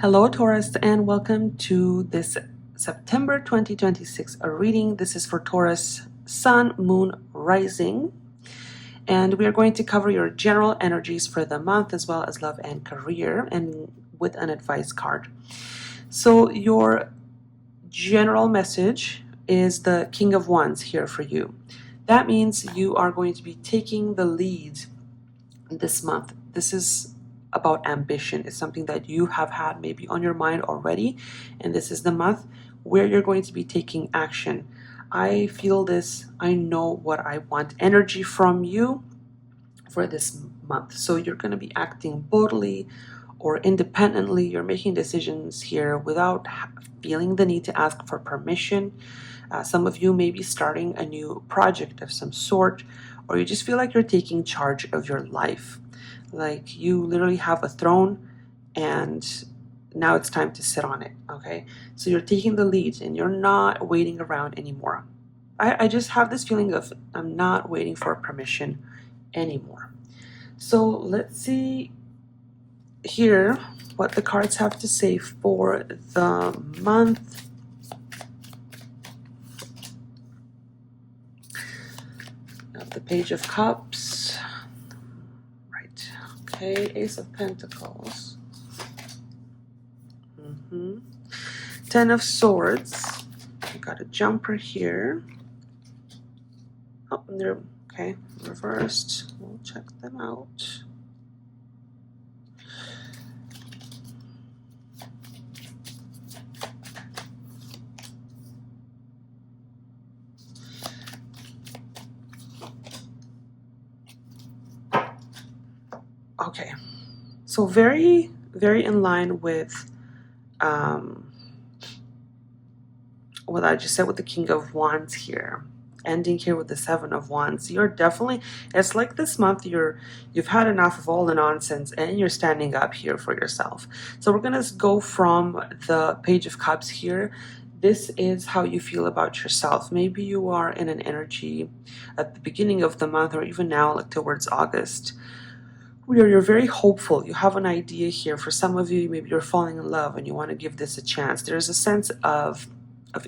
Hello Taurus, and welcome to this September 2026 reading. This is for Taurus Sun, Moon, Rising, and we are going to cover your general energies for the month as well as love and career, and with an advice card. So your general message is the King of Wands here for you. That means you are going to be taking the lead this month. This is about ambition. It's something that you have had maybe on your mind already, and this is the month where you're going to be taking action. I feel this. I know what I want. Energy from you for this month. So you're going to be acting boldly or independently. You're making decisions here without feeling the need to ask for permission. Some of you may be starting a new project of some sort, or you just feel like you're taking charge of your life. Like you literally have a throne and now it's time to sit on it, okay? So you're taking the lead and you're not waiting around anymore. I just have this feeling of I'm not waiting for permission anymore. So let's see here what the cards have to say for the month. The Page of Cups. Right. Okay. Ace of Pentacles. Ten of Swords. We got a jumper here. Oh, and they're okay. Reversed. We'll check them out. Okay, so very, very in line with what I just said with the King of Wands here, ending here with the Seven of Wands. You're definitely, it's like this month you've had enough of all the nonsense and you're standing up here for yourself. So we're gonna go from the Page of Cups here. This is how you feel about yourself. Maybe you are in an energy at the beginning of the month or even now, like towards August, where you're very hopeful. You have an idea here. For some of you, maybe you're falling in love and you want to give this a chance. There's a sense of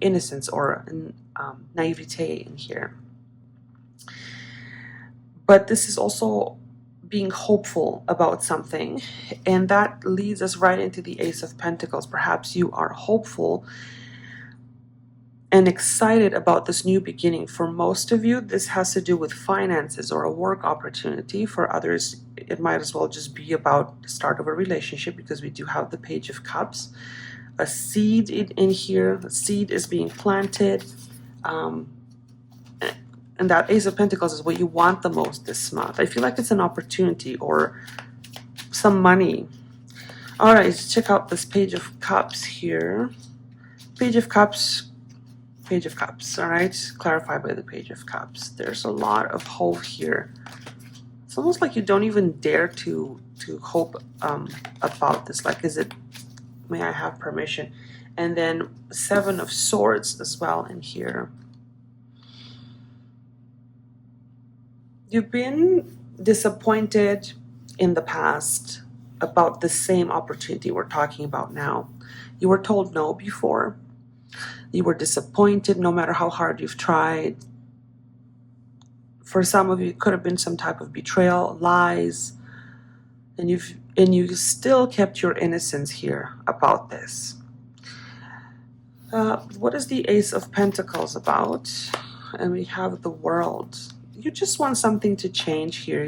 innocence or naivete in here. But this is also being hopeful about something, and that leads us right into the Ace of Pentacles. Perhaps you are hopeful and excited about this new beginning. For most of you, this has to do with finances or a work opportunity. For others, it might as well just be about the start of a relationship, because we do have the Page of Cups. A seed in here, a seed is being planted. And that Ace of Pentacles is what you want the most this month. I feel like it's an opportunity or some money. All right, let's check out this Page of Cups here. Page of Cups. Page of Cups, all right? Clarified by the Page of Cups. There's a lot of hope here. It's almost like you don't even dare to hope about this. Like, is it, may I have permission? And then Seven of Swords as well in here. You've been disappointed in the past about the same opportunity we're talking about now. You were told no before. You were disappointed no matter how hard you've tried. For some of you, it could have been some type of betrayal, lies, and you still kept your innocence here about this. What is the Ace of Pentacles about? And we have the World. You just want something to change here.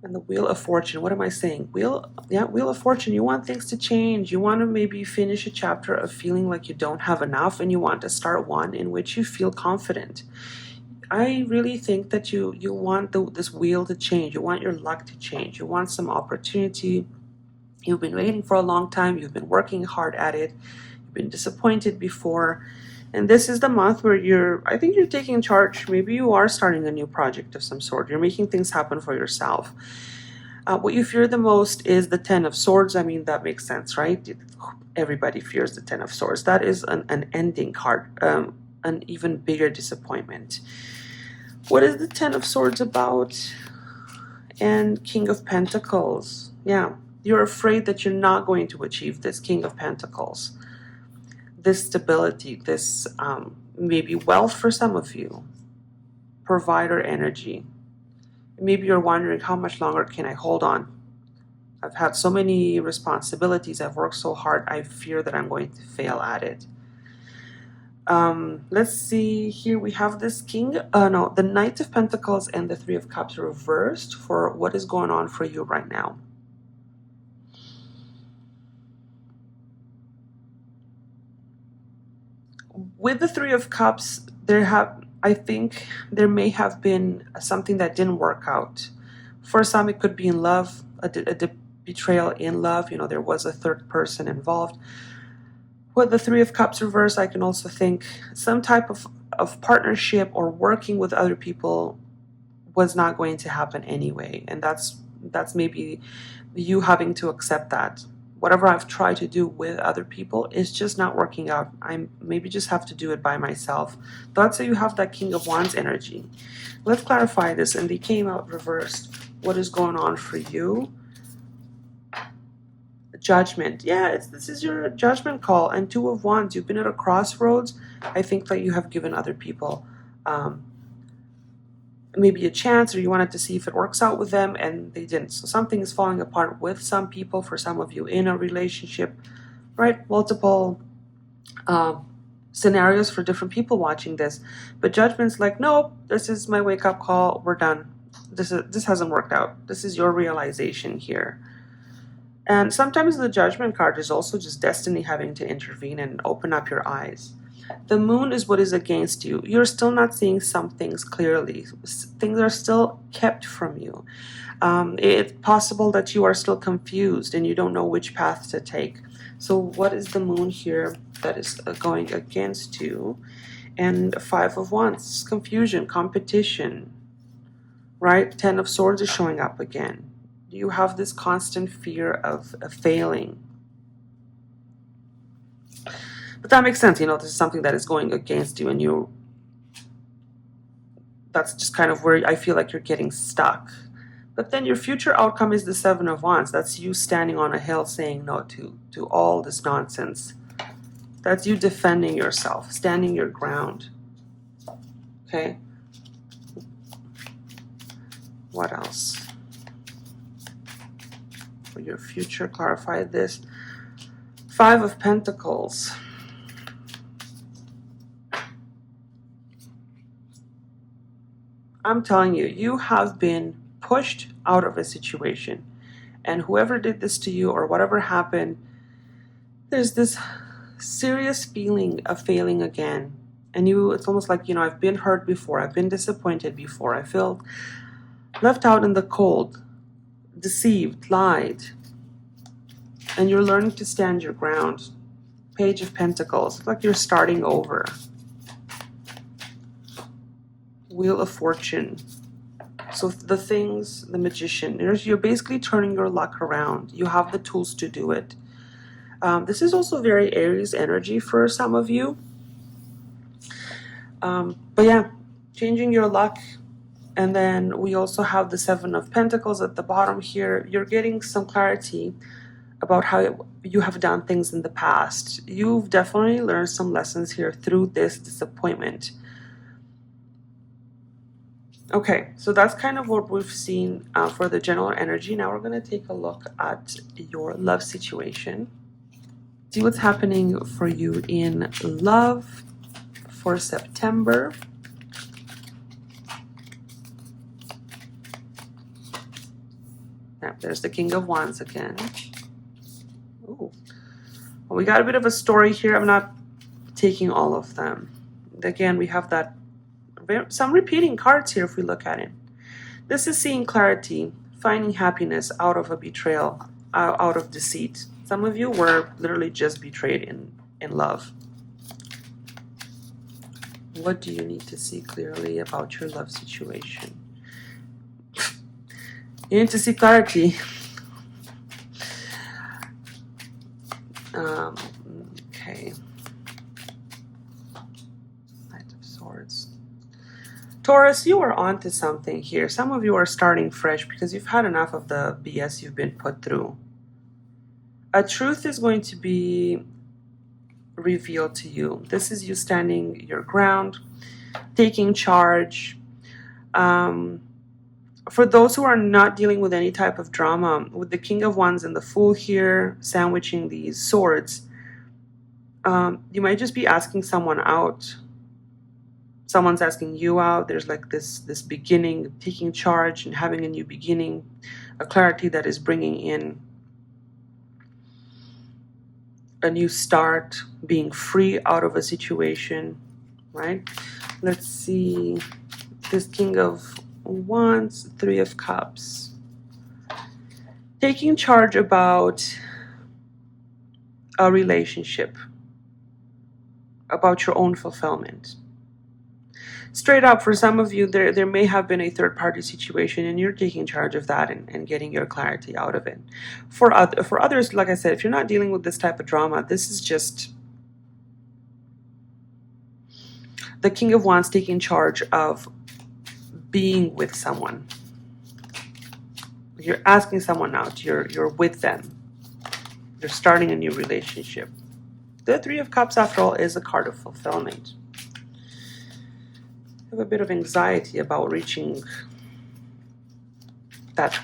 And the Wheel of Fortune. What am I saying? Wheel of Fortune. You want things to change. You want to maybe finish a chapter of feeling like you don't have enough, and you want to start one in which you feel confident. I really think that you want this wheel to change. You want your luck to change. You want some opportunity. You've been waiting for a long time. You've been working hard at it. You've been disappointed before. And this is the month where I think you're taking charge. Maybe you are starting a new project of some sort. You're making things happen for yourself. What you fear the most is the Ten of Swords. I mean, that makes sense, right? Everybody fears the Ten of Swords. That is an ending card, an even bigger disappointment. What is the Ten of Swords about? And King of Pentacles. Yeah, You're afraid that you're not going to achieve this King of Pentacles, this stability, this maybe wealth for some of you, provider energy. Maybe you're wondering, how much longer can I hold on? I've had so many responsibilities. I've worked so hard. I fear that I'm going to fail at it. Let's see here. We have this the Knight of Pentacles and the Three of Cups reversed for what is going on for you right now. With the Three of Cups, I think there may have been something that didn't work out. For some, it could be in love, a betrayal in love. You know, there was a third person involved. With the Three of Cups reverse, I can also think some type of partnership or working with other people was not going to happen anyway. And that's maybe you having to accept that. Whatever I've tried to do with other people is just not working out. I maybe just have to do it by myself. Let's say you have that King of Wands energy. Let's clarify this. And they came out reversed. What is going on for you? Judgment. Yeah, this is your judgment call. And Two of Wands. You've been at a crossroads. I think that you have given other people maybe a chance, or you wanted to see if it works out with them and they didn't. So something is falling apart with some people, for some of you in a relationship, right? Multiple scenarios for different people watching this. But Judgment's like, nope, this is my wake-up call. We're done. This hasn't worked out. This is your realization here. And sometimes the Judgment card is also just destiny having to intervene and open up your eyes. The Moon is what is against you. You're still not seeing some things clearly. Things are still kept from you. It's possible that you are still confused and you don't know which path to take. So what is the Moon here that is going against you? And Five of Wands, confusion, competition, right? Ten of Swords is showing up again. You have this constant fear of failing. But that makes sense, you know, this is something that is going against you, and that's just kind of where I feel like you're getting stuck. But then your future outcome is the Seven of Wands. That's you standing on a hill saying no to all this nonsense. That's you defending yourself, standing your ground. Okay? What else? For your future, clarify this. Five of Pentacles. I'm telling you, you have been pushed out of a situation. And whoever did this to you or whatever happened, there's this serious feeling of failing again. And it's almost like, you know, I've been hurt before. I've been disappointed before. I felt left out in the cold, deceived, lied. And you're learning to stand your ground. Page of Pentacles. It's like you're starting over. Wheel of Fortune. So the Magician, you're basically turning your luck around. You have the tools to do it. This is also very Aries energy for some of you. But yeah, changing your luck. And then we also have the Seven of Pentacles at the bottom here. You're getting some clarity about how you have done things in the past. You've definitely learned some lessons here through this disappointment. Okay, so that's kind of what we've seen for the general energy. Now we're going to take a look at your love situation. See what's happening for you in love for September. Yeah, there's the King of Wands again. Ooh. Well, we got a bit of a story here. I'm not taking all of them. Again, we have some repeating cards here if we look at it. This is seeing clarity, finding happiness out of a betrayal, out of deceit. Some of you were literally just betrayed in love. What do you need to see clearly about your love situation? You need to see clarity. Okay. Knight of Swords. Taurus, you are onto something here. Some of you are starting fresh because you've had enough of the BS you've been put through. A truth is going to be revealed to you. This is you standing your ground, taking charge. For those who are not dealing with any type of drama, with the King of Wands and the Fool here sandwiching these swords, you might just be asking someone out. Someone's asking you out. There's like this beginning, taking charge and having a new beginning, a clarity that is bringing in a new start, being free out of a situation, right? Let's see, this King of Wands, Three of Cups. Taking charge about a relationship, about your own fulfillment. Straight up, for some of you, there may have been a third-party situation and you're taking charge of that and getting your clarity out of it. For others, like I said, if you're not dealing with this type of drama, this is just the King of Wands taking charge of being with someone. You're asking someone out, you're with them. You're starting a new relationship. The Three of Cups, after all, is a card of fulfillment. Have a bit of anxiety about reaching that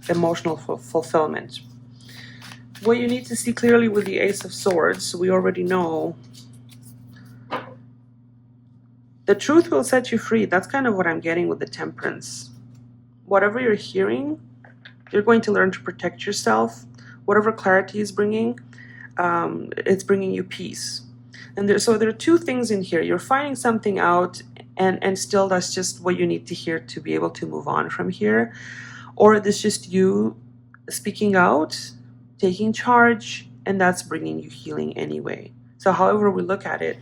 emotional fulfillment. What you need to see clearly with the Ace of Swords, we already know the truth will set you free. That's kind of what I'm getting with the Temperance. Whatever you're hearing, you're going to learn to protect yourself. Whatever clarity is bringing, it's bringing you peace. And so there are two things in here. You're finding something out, and still that's just what you need to hear to be able to move on from here. Or this just you speaking out, taking charge, and that's bringing you healing anyway. So however we look at it,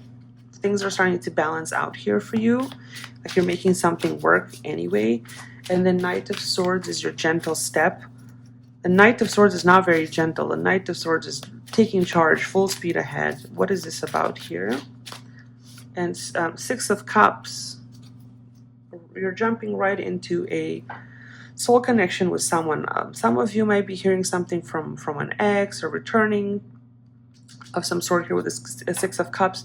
things are starting to balance out here for you. Like you're making something work anyway. And the Knight of Swords is your gentle step. The Knight of Swords is not very gentle. The Knight of Swords is taking charge, full speed ahead. What is this about here? And Six of Cups. You're jumping right into a soul connection with someone. Some of you might be hearing something from an ex or returning of some sort here with a Six of Cups.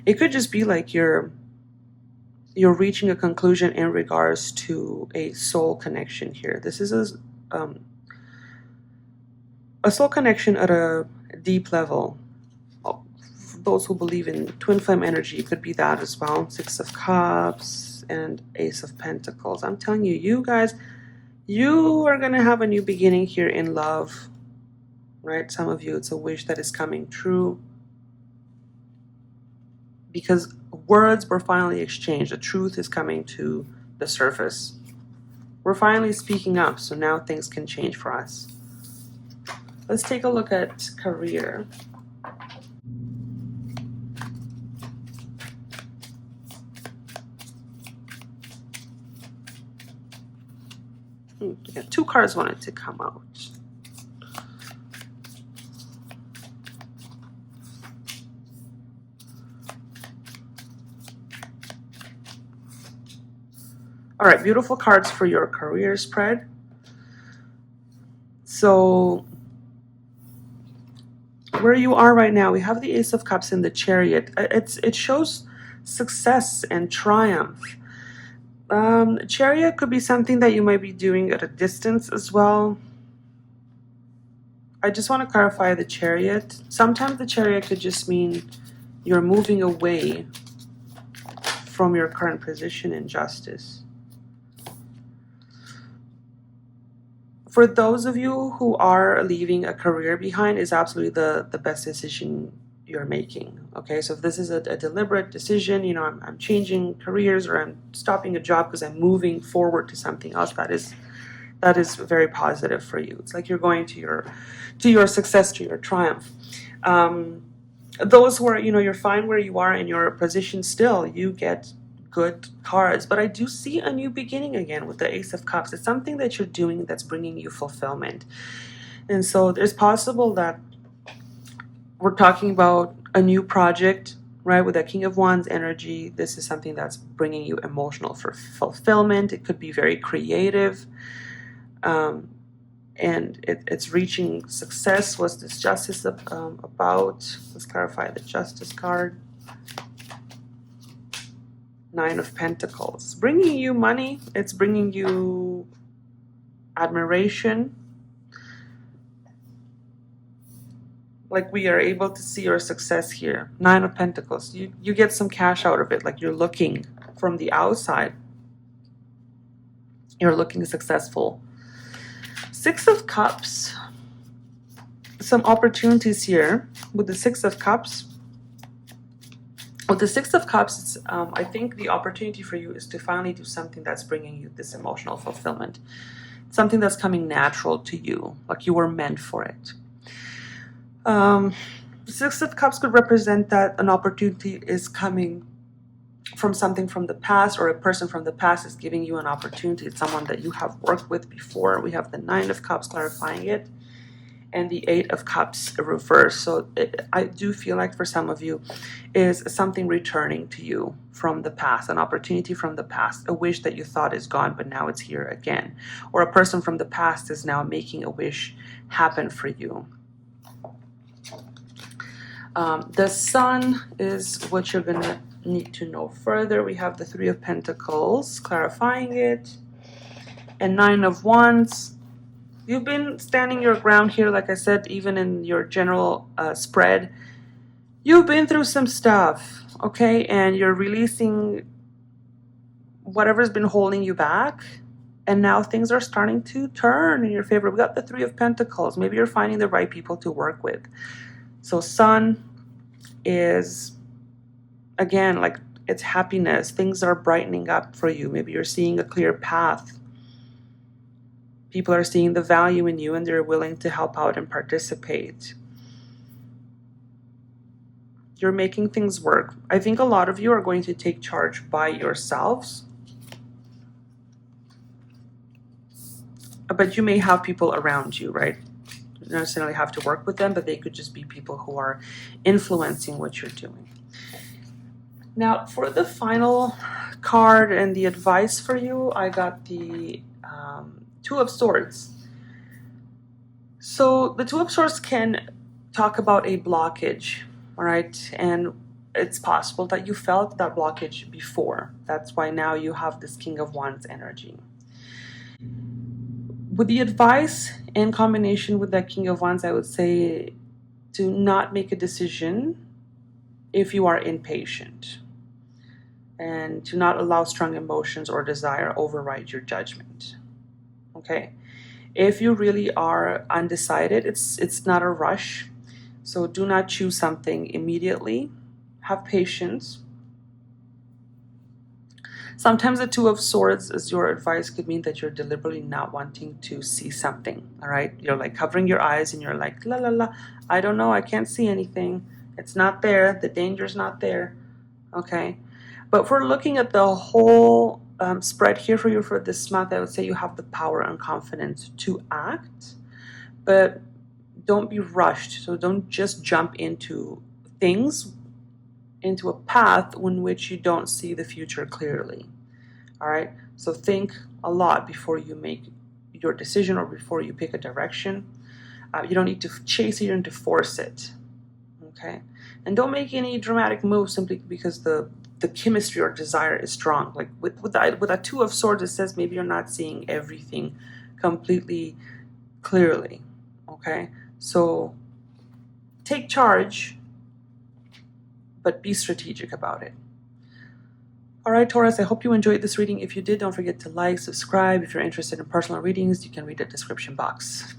It could just be like you're reaching a conclusion in regards to a soul connection here. This is a soul connection at a deep level. Those who believe in twin flame energy, it could be that as well. Six of Cups and Ace of Pentacles. I'm telling you, you guys, you are going to have a new beginning here in love, right? Some of you, it's a wish that is coming true because words were finally exchanged. The truth is coming to the surface. We're finally speaking up, so now things can change for us. Let's take a look at career. Yeah, two cards wanted to come out. All right, beautiful cards for your career spread. So where you are right now, we have the Ace of Cups and the Chariot. It shows success and triumph. Chariot could be something that you might be doing at a distance as well. I just want to clarify the Chariot. Sometimes the Chariot could just mean you're moving away from your current position in justice. For those of you who are leaving a career behind, is absolutely the best decision you're making. Okay, so if this is a deliberate decision, you know, I'm changing careers or I'm stopping a job because I'm moving forward to something else, that is very positive for you. It's like you're going to your success, to your triumph. Those who are, you know, you're fine where you are in your position still, you get good cards. But I do see a new beginning again with the Ace of Cups. It's something that you're doing that's bringing you fulfillment. And so it's possible that we're talking about a new project, right? With that King of Wands energy, this is something that's bringing you emotional fulfillment. It could be very creative. and it's reaching success. What's this justice about? Let's clarify the justice card. Nine of Pentacles. Bringing you money. It's bringing you admiration. Like we are able to see your success here. Nine of Pentacles. You get some cash out of it. Like you're looking from the outside. You're looking successful. Six of Cups. Some opportunities here with the Six of Cups. With the Six of Cups, it's, I think the opportunity for you is to finally do something that's bringing you this emotional fulfillment. Something that's coming natural to you, like you were meant for it. Six of Cups could represent that an opportunity is coming from something from the past, or a person from the past is giving you an opportunity. It's someone that you have worked with before. We have the Nine of Cups clarifying it, and the Eight of Cups reversed. So I do feel like for some of you is something returning to you from the past, an opportunity from the past, a wish that you thought is gone, but now it's here again. Or a person from the past is now making a wish happen for you. The Sun is what you're gonna need to know further. We have the Three of Pentacles clarifying it, and Nine of Wands. You've been standing your ground here, like I said, even in your general spread. You've been through some stuff, okay? And you're releasing whatever's been holding you back. And now things are starting to turn in your favor. We got the Three of Pentacles. Maybe you're finding the right people to work with. So Sun is, again, like it's happiness. Things are brightening up for you. Maybe you're seeing a clear path. People are seeing the value in you and they're willing to help out and participate. You're making things work. I think a lot of you are going to take charge by yourselves. But you may have people around you, right? You don't necessarily have to work with them, but they could just be people who are influencing what you're doing. Now, for the final card and the advice for you, I got the Two of Swords. So the Two of Swords can talk about a blockage, all right? And it's possible that you felt that blockage before. That's why now you have this King of Wands energy. With the advice in combination with that King of Wands, I would say to not make a decision if you are impatient, and to not allow strong emotions or desire override your judgment. Okay, if you really are undecided, it's not a rush. So do not choose something immediately. Have patience. Sometimes the Two of Swords as your advice could mean that you're deliberately not wanting to see something, all right? You're like covering your eyes and you're like, la la la, I don't know, I can't see anything. It's not there, the danger's not there, okay? But if we're looking at the whole spread here for you for this month, I would say you have the power and confidence to act, but don't be rushed. So don't just jump into things, into a path in which you don't see the future clearly. All right, so think a lot before you make your decision or before you pick a direction. You don't need to chase it, you don't need to force it. Okay, and don't make any dramatic moves simply because the chemistry or desire is strong. Like with that Two of Swords, it says maybe you're not seeing everything completely clearly. Okay, so take charge, but be strategic about it. All right, Taurus, I hope you enjoyed this reading. If you did, don't forget to like, subscribe. If you're interested in personal readings, you can read the description box.